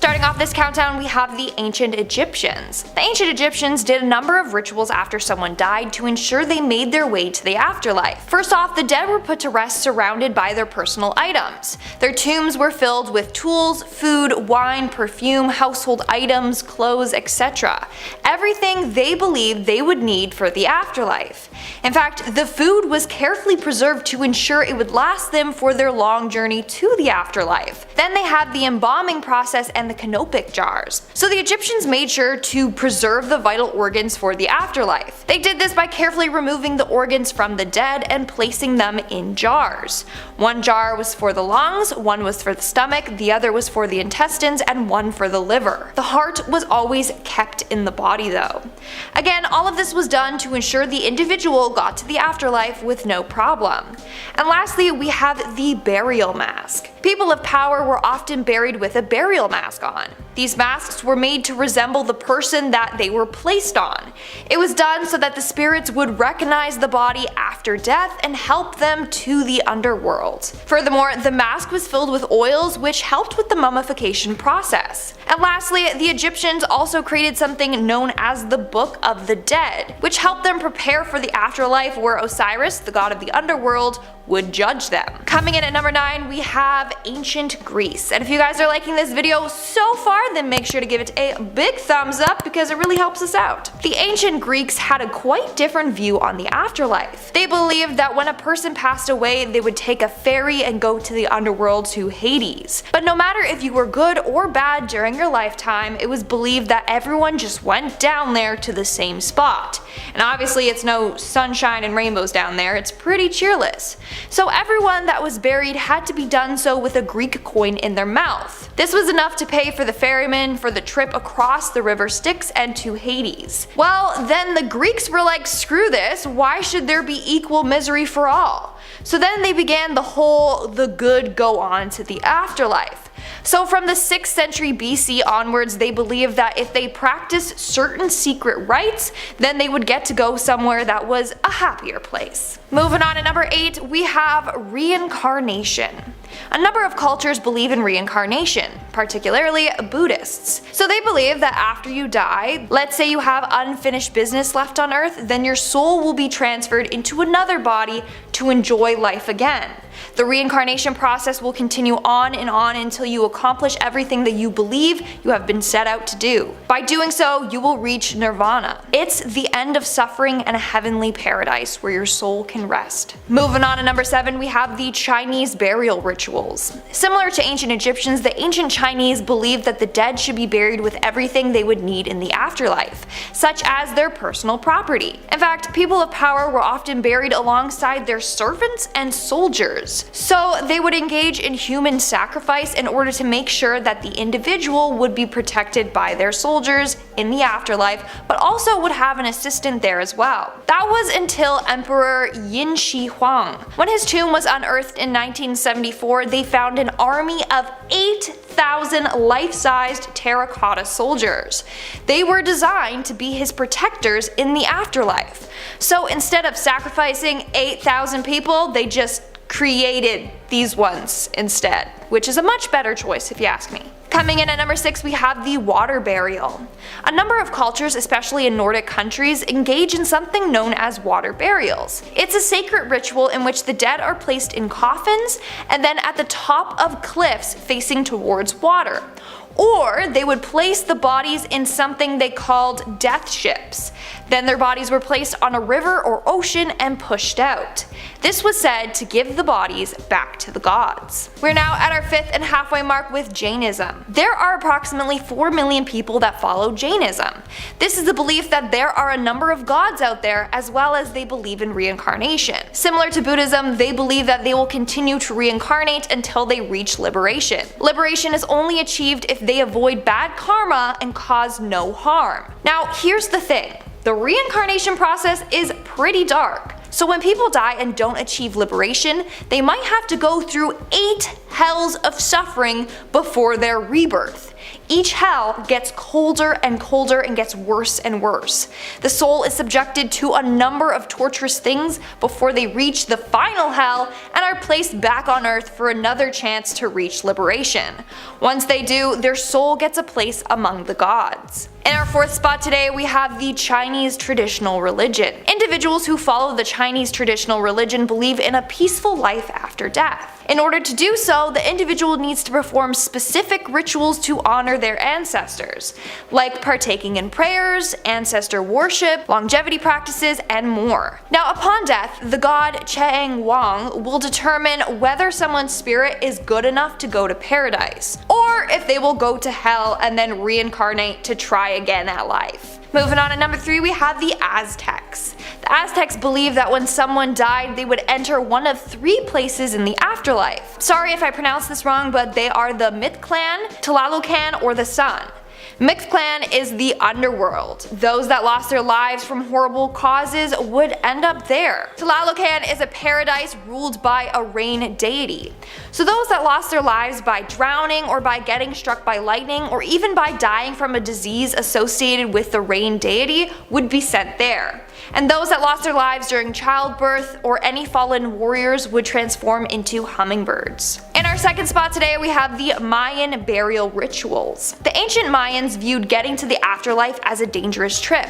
Starting off this countdown, we have the ancient Egyptians. The ancient Egyptians did a number of rituals after someone died to ensure they made their way to the afterlife. First off, the dead were put to rest surrounded by their personal items. Their tombs were filled with tools, food, wine, perfume, household items, clothes, etc. Everything they believed they would need for the afterlife. In fact, the food was carefully preserved to ensure it would last them for their long journey to the afterlife. Then they had the embalming process and the canopic jars. So the Egyptians made sure to preserve the vital organs for the afterlife. They did this by carefully removing the organs from the dead and placing them in jars. One jar was for the lungs, one was for the stomach, the other was for the intestines, and one for the liver. The heart was always kept in the body though. Again, all of this was done to ensure the individual got to the afterlife with no problem. And lastly, we have the burial mask. People of power were often buried with a burial mask on. These masks were made to resemble the person that they were placed on. It was done so that the spirits would recognize the body after death and help them to the underworld. Furthermore, the mask was filled with oils which helped with the mummification process. And lastly, the Egyptians also created something known as the Book of the Dead, which helped them prepare for the afterlife where Osiris, the god of the underworld, would judge them. Coming in at number 9, we have ancient Greece. And if you guys are liking this video so far, then make sure to give it a big thumbs up because it really helps us out. The ancient Greeks had a quite different view on the afterlife. They believed that when a person passed away, they would take a ferry and go to the underworld to Hades. But no matter if you were good or bad during your lifetime, it was believed that everyone just went down there to the same spot. And obviously it's no sunshine and rainbows down there, it's pretty cheerless. So everyone that was buried had to be done so with a Greek coin in their mouth. This was enough to pay for the ferryman for the trip across the river Styx and to Hades. Well, then the Greeks were like, screw this, why should there be equal misery for all? So then they began the good go on to the afterlife. So from the 6th century BC onwards, they believed that if they practiced certain secret rites, then they would get to go somewhere that was a happier place. Moving on to number 8, we have reincarnation. A number of cultures believe in reincarnation, particularly Buddhists. So they believe that after you die, let's say you have unfinished business left on earth, then your soul will be transferred into another body to enjoy life again. The reincarnation process will continue on and on until you accomplish everything that you believe you have been set out to do. By doing so, you will reach nirvana. It's the end of suffering and a heavenly paradise where your soul can rest. Moving on to number 7, we have the Chinese burial rituals. Similar to ancient Egyptians, the ancient Chinese believed that the dead should be buried with everything they would need in the afterlife, such as their personal property. In fact, people of power were often buried alongside their servants and soldiers. So they would engage in human sacrifice in order to make sure that the individual would be protected by their soldiers in the afterlife, but also would have an assistant there as well. That was until Emperor Yin Shi Huang. When his tomb was unearthed in 1974, they found an army of 8,000 life-sized terracotta soldiers. They were designed to be his protectors in the afterlife. So instead of sacrificing 8,000 people, they just created these ones instead, which is a much better choice if you ask me. Coming in at number 6, we have the water burial. A number of cultures, especially in Nordic countries, engage in something known as water burials. It's a sacred ritual in which the dead are placed in coffins and then at the top of cliffs facing towards water. Or they would place the bodies in something they called death ships. Then their bodies were placed on a river or ocean and pushed out. This was said to give the bodies back to the gods. We're now at our 5th and halfway mark with Jainism. There are approximately 4 million people that follow Jainism. This is the belief that there are a number of gods out there, as well as they believe in reincarnation. Similar to Buddhism, they believe that they will continue to reincarnate until they reach liberation. Liberation is only achieved if they avoid bad karma and cause no harm. Now here's the thing, the reincarnation process is pretty dark. So when people die and don't achieve liberation, they might have to go through 8 hells of suffering before their rebirth. Each hell gets colder and colder and gets worse and worse. The soul is subjected to a number of torturous things before they reach the final hell and are placed back on earth for another chance to reach liberation. Once they do, their soul gets a place among the gods. In our fourth spot today, we have the Chinese traditional religion. Individuals who follow the Chinese traditional religion believe in a peaceful life after death. In order to do so, the individual needs to perform specific rituals to honor their ancestors, like partaking in prayers, ancestor worship, longevity practices, and more. Now, upon death, the god Cheng Wang will determine whether someone's spirit is good enough to go to paradise, or if they will go to hell and then reincarnate to try again at life. Moving on to number 3, we have the Aztecs. The Aztecs believe that when someone died, they would enter one of 3 places in the afterlife. Sorry if I pronounced this wrong, but they are the Mictlan, Tlalucan, or the Sun. Mictlan is the underworld. Those that lost their lives from horrible causes would end up there. Tlalucan is a paradise ruled by a rain deity. So those that lost their lives by drowning or by getting struck by lightning or even by dying from a disease associated with the rain deity would be sent there. And those that lost their lives during childbirth or any fallen warriors would transform into hummingbirds. In our second spot today, we have the Mayan burial rituals. The ancient Mayans viewed getting to the afterlife as a dangerous trip.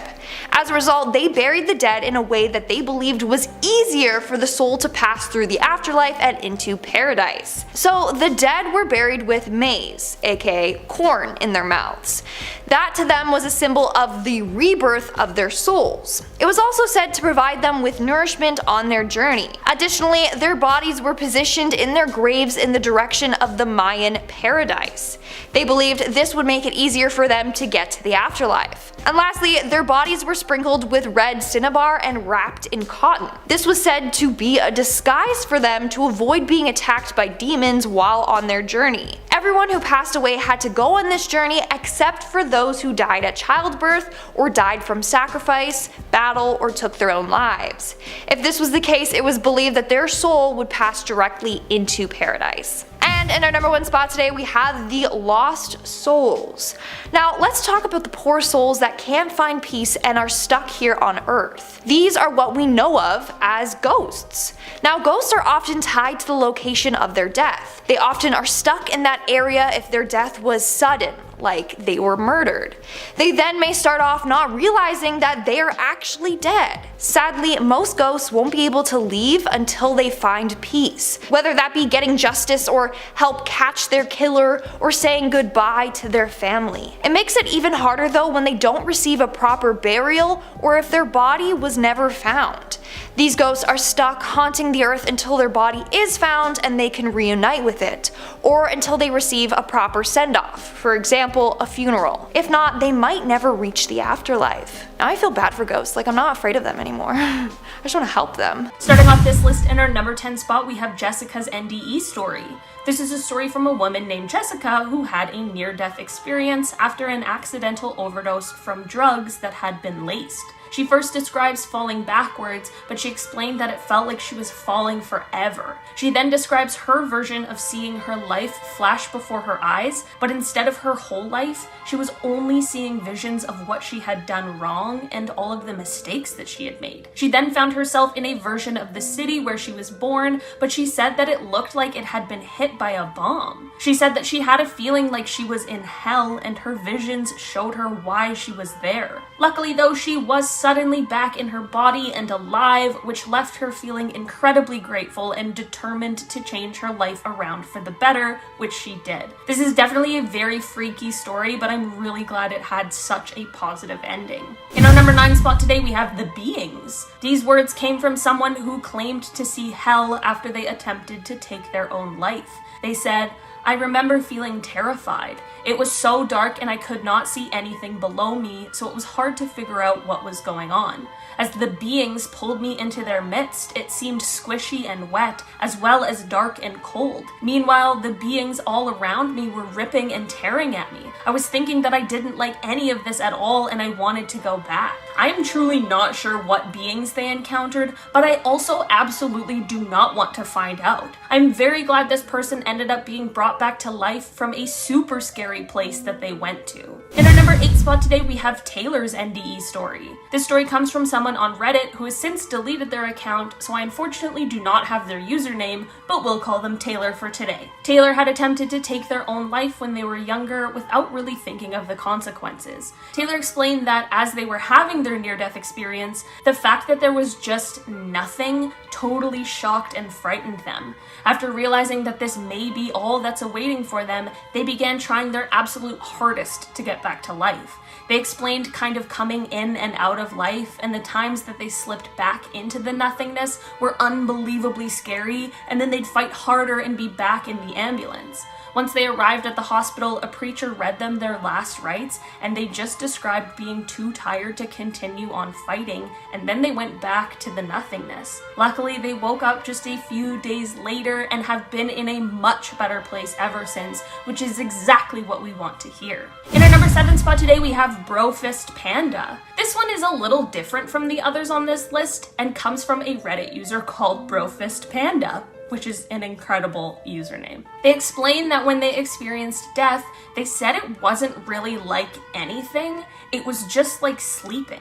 As a result, they buried the dead in a way that they believed was easier for the soul to pass through the afterlife and into paradise. So the dead were buried with maize, aka corn, in their mouths. That to them was a symbol of the rebirth of their souls. It was also said to provide them with nourishment on their journey. Additionally, their bodies were positioned in their graves in the direction of the Mayan paradise. They believed this would make it easier for them to get to the afterlife. And lastly, their bodies were sprinkled with red cinnabar and wrapped in cotton. This was said to be a disguise for them to avoid being attacked by demons while on their journey. Everyone who passed away had to go on this journey except for those who died at childbirth or died from sacrifice, battle, or took their own lives. If this was the case, it was believed that their soul would pass directly into paradise. And in our number 1 spot today, we have the lost souls. Now, let's talk about the poor souls that can't find peace and are stuck here on Earth. These are what we know of as ghosts. Now, ghosts are often tied to the location of their death. They often are stuck in that area if their death was sudden, like they were murdered. They then may start off not realizing that they are actually dead. Sadly, most ghosts won't be able to leave until they find peace, whether that be getting justice or help catch their killer or saying goodbye to their family. It makes it even harder though when they don't receive a proper burial or if their body was never found. These ghosts are stuck haunting the earth until their body is found and they can reunite with it, or until they receive a proper send-off, for example, a funeral. If not, they might never reach the afterlife. Now I feel bad for ghosts, like I'm not afraid of them anymore. I just want to help them. Starting off this list in our number 10 spot, we have Jessica's NDE story. This is a story from a woman named Jessica who had a near-death experience after an accidental overdose from drugs that had been laced. She first describes falling backwards, but she explained that it felt like she was falling forever. She then describes her version of seeing her life flash before her eyes, but instead of her whole life, she was only seeing visions of what she had done wrong and all of the mistakes that she had made. She then found herself in a version of the city where she was born, but she said that it looked like it had been hit by a bomb. She said that she had a feeling like she was in hell and her visions showed her why she was there. Luckily though, she was suddenly back in her body and alive, which left her feeling incredibly grateful and determined to change her life around for the better, which she did. This is definitely a very freaky story, but I'm really glad it had such a positive ending. In our number 9 spot today, we have the beings. These words came from someone who claimed to see hell after they attempted to take their own life. They said, "I remember feeling terrified. It was so dark and I could not see anything below me, so it was hard to figure out what was going on. As the beings pulled me into their midst, it seemed squishy and wet, as well as dark and cold. Meanwhile, the beings all around me were ripping and tearing at me. I was thinking that I didn't like any of this at all and I wanted to go back. I am truly not sure what beings they encountered, but I also absolutely do not want to find out. I'm very glad this person ended up being brought back to life from a super scary place that they went to. In our number 8 spot today, we have Taylor's NDE story. This story comes from someone on Reddit who has since deleted their account, so I unfortunately do not have their username, but we'll call them Taylor for today. Taylor had attempted to take their own life when they were younger without really thinking of the consequences. Taylor explained that as they were having their near-death experience, the fact that there was just nothing totally shocked and frightened them. After realizing that this may be all that's awaiting for them, they began trying their absolute hardest to get back to life. They explained kind of coming in and out of life, and the times that they slipped back into the nothingness were unbelievably scary, and then they'd fight harder and be back in the ambulance. Once they arrived at the hospital, a preacher read them their last rites, and they just described being too tired to continue on fighting, and then they went back to the nothingness. Luckily, they woke up just a few days later and have been in a much better place ever since, which is exactly what we want to hear. In our number 7 spot today, we have BROFISTP. This one is a little different from the others on this list and comes from a Reddit user called BROFISTP, which is an incredible username. They explained that when they experienced death, they said it wasn't really like anything, it was just like sleeping.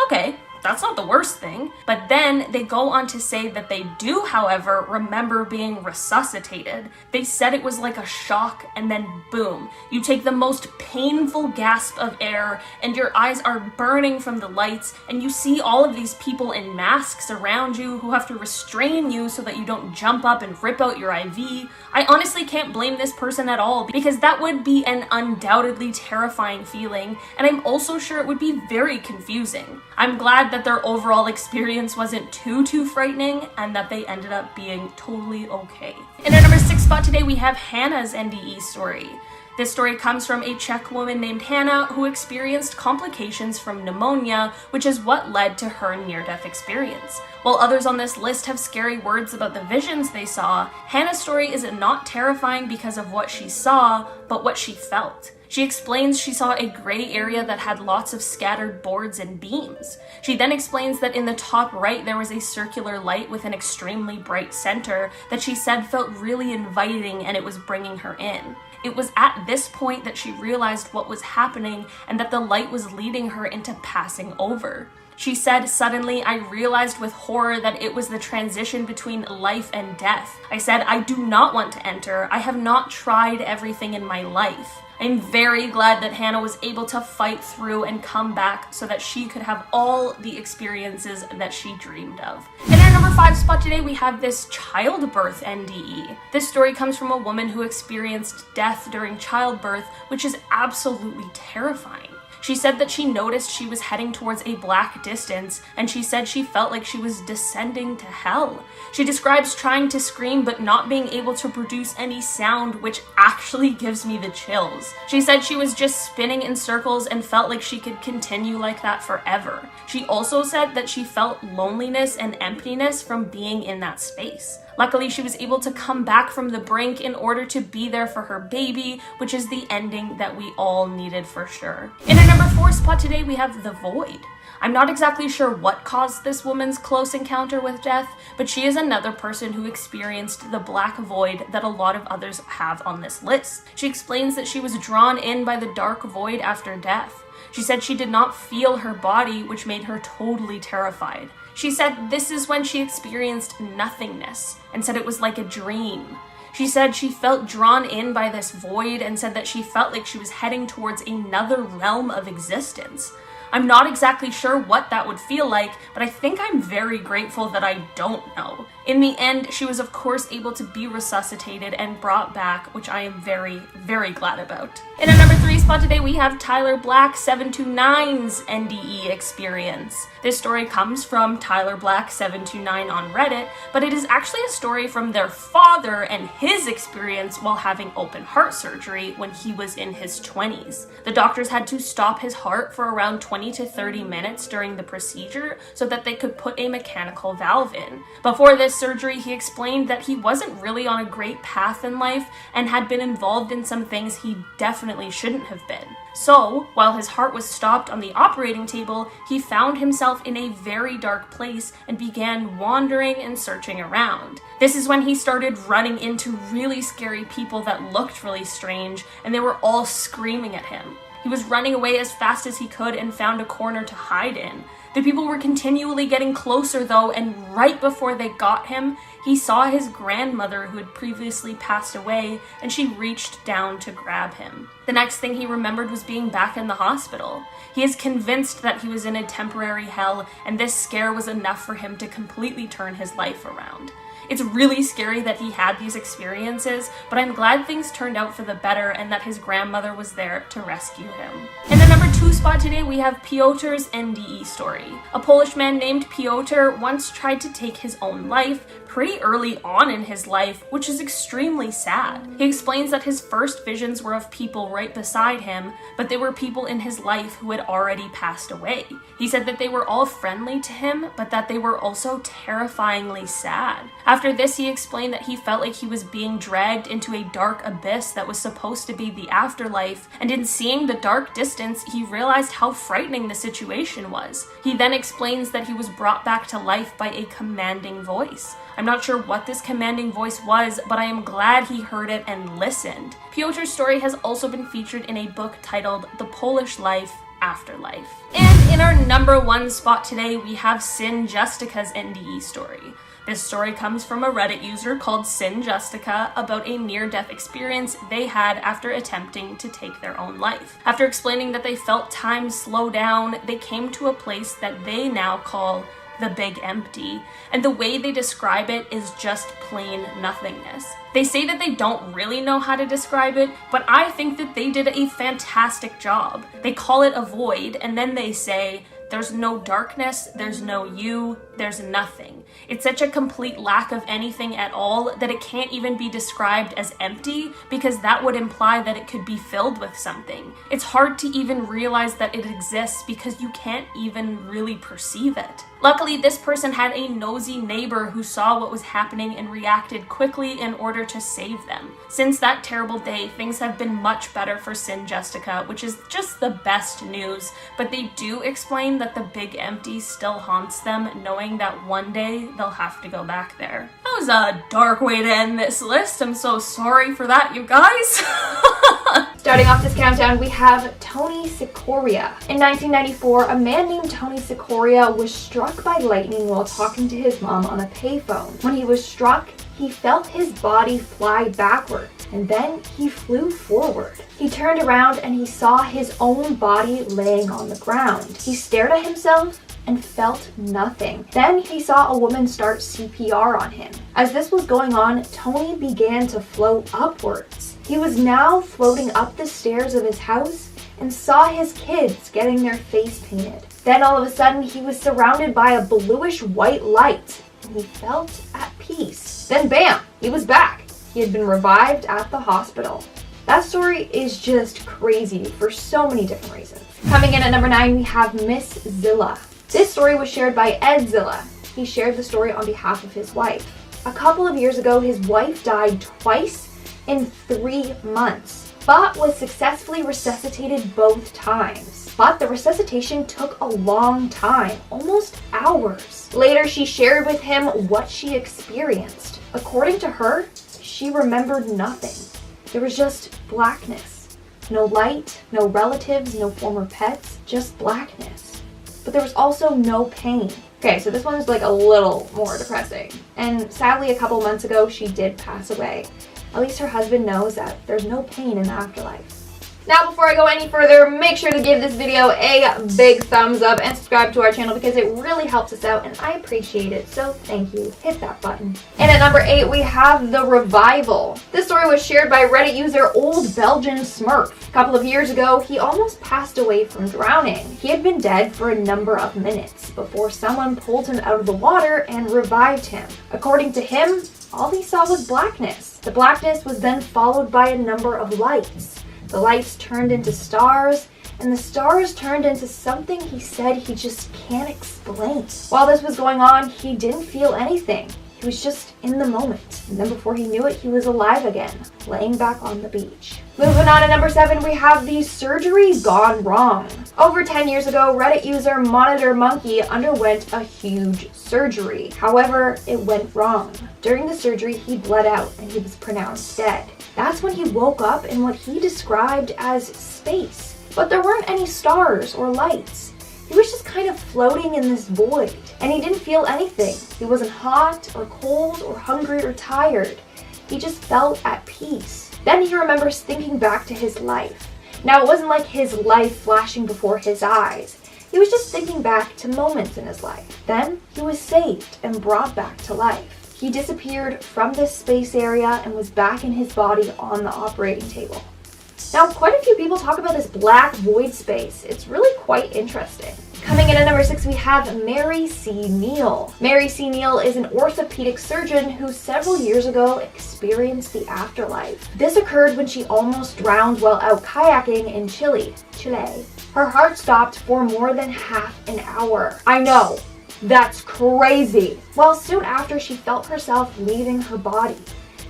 Okay, that's not the worst thing. But then they go on to say that they do, however, remember being resuscitated. They said it was like a shock, and then boom, you take the most painful gasp of air and your eyes are burning from the lights, and you see all of these people in masks around you who have to restrain you so that you don't jump up and rip out your IV. I honestly can't blame this person at all, because that would be an undoubtedly terrifying feeling, and I'm also sure it would be very confusing. I'm glad that their overall experience wasn't too frightening and that they ended up being totally okay. In our number 6 spot today, we have Hannah's NDE story. This story comes from a Czech woman named Hannah who experienced complications from pneumonia, which is what led to her near-death experience. While others on this list have scary words about the visions they saw, Hannah's story is not terrifying because of what she saw, but what she felt. She explains she saw a gray area that had lots of scattered boards and beams. She then explains that in the top right there was a circular light with an extremely bright center that she said felt really inviting and it was bringing her in. It was at this point that she realized what was happening and that the light was leading her into passing over. She said, "Suddenly I realized with horror that it was the transition between life and death. I said, I do not want to enter. I have not tried everything in my life." I'm very glad that Hannah was able to fight through and come back so that she could have all the experiences that she dreamed of. In our number 5 spot today, we have this childbirth NDE. This story comes from a woman who experienced death during childbirth, which is absolutely terrifying. She said that she noticed she was heading towards a black distance, and she said she felt like she was descending to hell. She describes trying to scream but not being able to produce any sound, which actually gives me the chills. She said she was just spinning in circles and felt like she could continue like that forever. She also said that she felt loneliness and emptiness from being in that space. Luckily, she was able to come back from the brink in order to be there for her baby, which is the ending that we all needed for sure. In our number 4 spot today, we have the void. I'm not exactly sure what caused this woman's close encounter with death, but she is another person who experienced the black void that a lot of others have on this list. She explains that she was drawn in by the dark void after death. She said she did not feel her body, which made her totally terrified. She said this is when she experienced nothingness and said it was like a dream. She said she felt drawn in by this void and said that she felt like she was heading towards another realm of existence. I'm not exactly sure what that would feel like, but I think I'm very grateful that I don't know. In the end, she was of course able to be resuscitated and brought back, which I am very, very glad about. In our number 3 spot today, we have Tyler Black 729's NDE experience. This story comes from Tyler Black 729 on Reddit, but it is actually a story from their father and his experience while having open heart surgery when he was in his 20s. The doctors had to stop his heart for around 20 to 30 minutes during the procedure so that they could put a mechanical valve in. Before this surgery, he explained that he wasn't really on a great path in life and had been involved in some things he definitely shouldn't have been. So, while his heart was stopped on the operating table, he found himself in a very dark place and began wandering and searching around. This is when he started running into really scary people that looked really strange, and they were all screaming at him. He was running away as fast as he could and found a corner to hide in. The people were continually getting closer though, and right before they got him, he saw his grandmother who had previously passed away, and she reached down to grab him. The next thing he remembered was being back in the hospital. He is convinced that he was in a temporary hell, and this scare was enough for him to completely turn his life around. It's really scary that he had these experiences, but I'm glad things turned out for the better and that his grandmother was there to rescue him. In the number 2 spot today, we have PIOTR'S NDE story. A Polish man named Piotr once tried to take his own life pretty early on in his life, which is extremely sad. He explains that his first visions were of people right beside him, but they were people in his life who had already passed away. He said that they were all friendly to him, but that they were also terrifyingly sad. After this, he explained that he felt like he was being dragged into a dark abyss that was supposed to be the afterlife, and in seeing the dark distance, he realized how frightening the situation was. He then explains that he was brought back to life by a commanding voice. I'm not sure what this commanding voice was, but I am glad he heard it and listened. Piotr's story has also been featured in a book titled The Polish Life, Afterlife. And in our number 1 spot today, we have JUSTICA's NDE story. This story comes from a Reddit user called JUSTICA about a near-death experience they had after attempting to take their own life. After explaining that they felt time slow down, they came to a place that they now call the Big Empty, and the way they describe it is just plain nothingness. They say that they don't really know how to describe it, but I think that they did a fantastic job. They call it a void, and then they say, there's no darkness, there's no you, there's nothing. It's such a complete lack of anything at all that it can't even be described as empty, because that would imply that it could be filled with something. It's hard to even realize that it exists because you can't even really perceive it. Luckily, this person had a nosy neighbor who saw what was happening and reacted quickly in order to save them. Since that terrible day, things have been much better for JUSTICA, which is just the best news, but they do explain that the Big Empty still haunts them, knowing that one day they'll have to go back there. That was a dark way to end this list. I'm so sorry for that, you guys. Starting off this countdown, we have Tony CICORIA. In 1994, a man named Tony CICORIA was struck by lightning while talking to his mom on a payphone. When he was struck, he felt his body fly backward, and then he flew forward. He turned around and he saw his own body laying on the ground. He stared at himself and felt nothing. Then he saw a woman start CPR on him. As this was going on, Tony began to float upwards. He was now floating up the stairs of his house and saw his kids getting their face painted. Then all of a sudden, he was surrounded by a bluish white light, and he felt at peace. Then bam, he was back. He had been revived at the hospital. That story is just crazy for so many different reasons. Coming in at number 9, we have Miss Zilla. This story was shared by Ed Zilla. He shared the story on behalf of his wife. A couple of years ago, his wife died twice in 3 months, but was successfully resuscitated both times. But the resuscitation took a long time, almost hours. Later, she shared with him what she experienced. According to her, she remembered nothing. There was just blackness. No light, no relatives, no former pets, just blackness. But there was also no pain. Okay, so this one is like a little more depressing. And sadly, a couple months ago, she did pass away. At least her husband knows that there's no pain in the afterlife. Now, before I go any further, make sure to give this video a big thumbs up and subscribe to our channel because it really helps us out and I appreciate it, so thank you. Hit that button. And at number 8, we have The Revival. This story was shared by Reddit user Old Belgian Smurf. A couple of years ago, he almost passed away from drowning. He had been dead for a number of minutes before someone pulled him out of the water and revived him. According to him, all he saw was blackness. The blackness was then followed by a number of lights. The lights turned into stars, and the stars turned into something he said he just can't explain. While this was going on, he didn't feel anything. He was just in the moment. And then before he knew it, he was alive again, laying back on the beach. Moving on to number 7, we have the surgery gone wrong. Over 10 years ago, Reddit user Monitor Monkey underwent a huge surgery. However, it went wrong. During the surgery, he bled out and he was pronounced dead. That's when he woke up in what he described as space. But there weren't any stars or lights. He was just kind of floating in this void, and he didn't feel anything. He wasn't hot or cold or hungry or tired. He just felt at peace. Then he remembers thinking back to his life. Now, it wasn't like his life flashing before his eyes. He was just thinking back to moments in his life. Then he was saved and brought back to life. He disappeared from this space area and was back in his body on the operating table. Now, quite a few people talk about this black void space. It's really quite interesting. Coming in at number 6, we have Mary C. Neal. Mary C. Neal is an orthopedic surgeon who several years ago experienced the afterlife. This occurred when she almost drowned while out kayaking in Chile. Her heart stopped for more than half an hour. I know, that's crazy. Well, soon after, she felt herself leaving her body.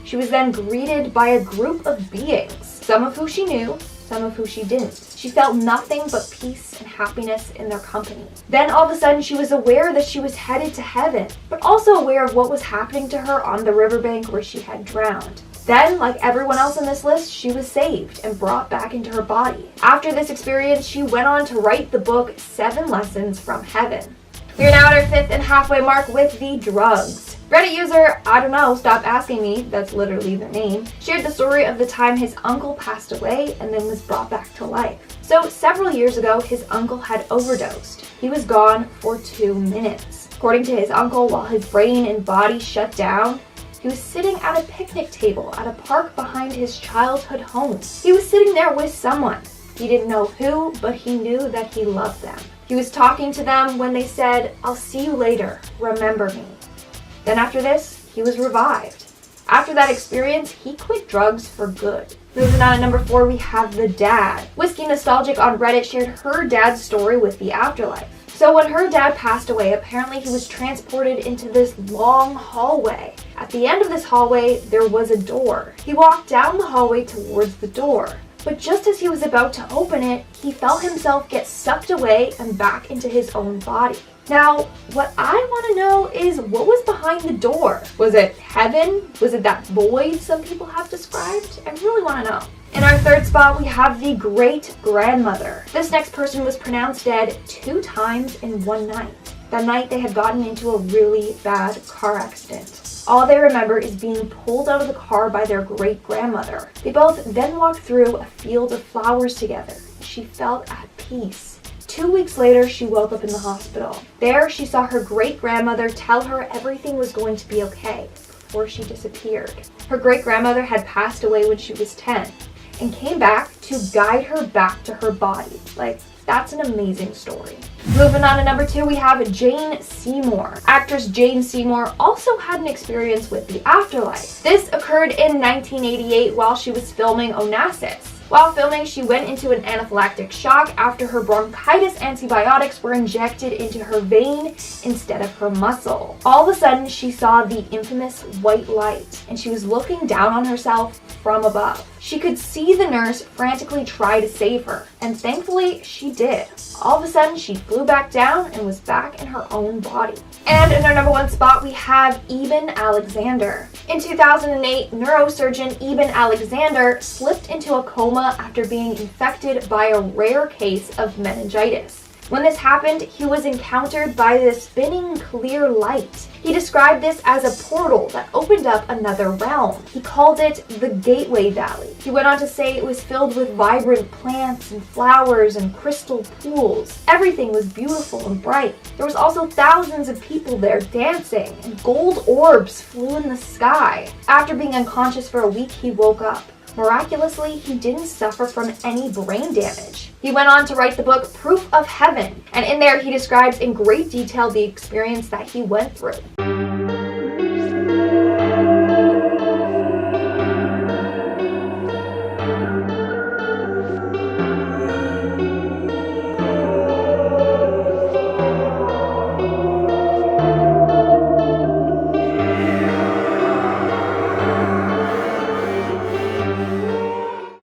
She was then greeted by a group of beings, some of who she knew, some of who she didn't. She felt nothing but peace and happiness in their company. Then all of a sudden she was aware that she was headed to heaven, but also aware of what was happening to her on the riverbank where she had drowned. Then, like everyone else on this list, she was saved and brought back into her body. After this experience, she went on to write the book 7 Lessons from Heaven. We are now at our 5th and halfway mark with the drugs. Reddit user, I don't know, stop asking me, that's literally their name, shared the story of the time his uncle passed away and then was brought back to life. So several years ago, his uncle had overdosed. He was gone for 2 minutes. According to his uncle, while his brain and body shut down, he was sitting at a picnic table at a park behind his childhood home. He was sitting there with someone. He didn't know who, but he knew that he loved them. He was talking to them when they said, "I'll see you later, remember me." Then after this, he was revived. After that experience, he quit drugs for good. Moving on to number 4, we have the dad. Whiskey Nostalgic on Reddit shared her dad's story with the afterlife. So when her dad passed away, apparently he was transported into this long hallway. At the end of this hallway, there was a door. He walked down the hallway towards the door. But just as he was about to open it, he felt himself get sucked away and back into his own body. Now, what I want to know is what was behind the door? Was it heaven? Was it that void some people have described? I really want to know. In our 3rd spot, we have the great-grandmother. This next person was pronounced dead 2 times in one night. That night, they had gotten into a really bad car accident. All they remember is being pulled out of the car by their great-grandmother. They both then walked through a field of flowers together. She felt at peace. 2 weeks later, she woke up in the hospital. There, she saw her great-grandmother tell her everything was going to be okay before she disappeared. Her great-grandmother had passed away when she was 10 and came back to guide her back to her body. That's an amazing story. Moving on to number 2, we have Jane Seymour. Actress Jane Seymour also had an experience with the afterlife. This occurred in 1988 while she was filming Onassis. While filming, she went into an anaphylactic shock after her bronchitis antibiotics were injected into her vein instead of her muscle. All of a sudden, she saw the infamous white light, and she was looking down on herself from above. She could see the nurse frantically try to save her, and thankfully, she did. All of a sudden, she flew back down and was back in her own body. And in our number 1 spot, we have EBEN Alexander. In 2008, neurosurgeon EBEN Alexander slipped into a coma after being infected by a rare case of meningitis. When this happened, he was encountered by this spinning clear light. He described this as a portal that opened up another realm. He called it the Gateway Valley. He went on to say it was filled with vibrant plants and flowers and crystal pools. Everything was beautiful and bright. There was also thousands of people there dancing, and gold orbs flew in the sky. After being unconscious for a week, he woke up. Miraculously, he didn't suffer from any brain damage. He went on to write the book Proof of Heaven, and in there he describes in great detail the experience that he went through.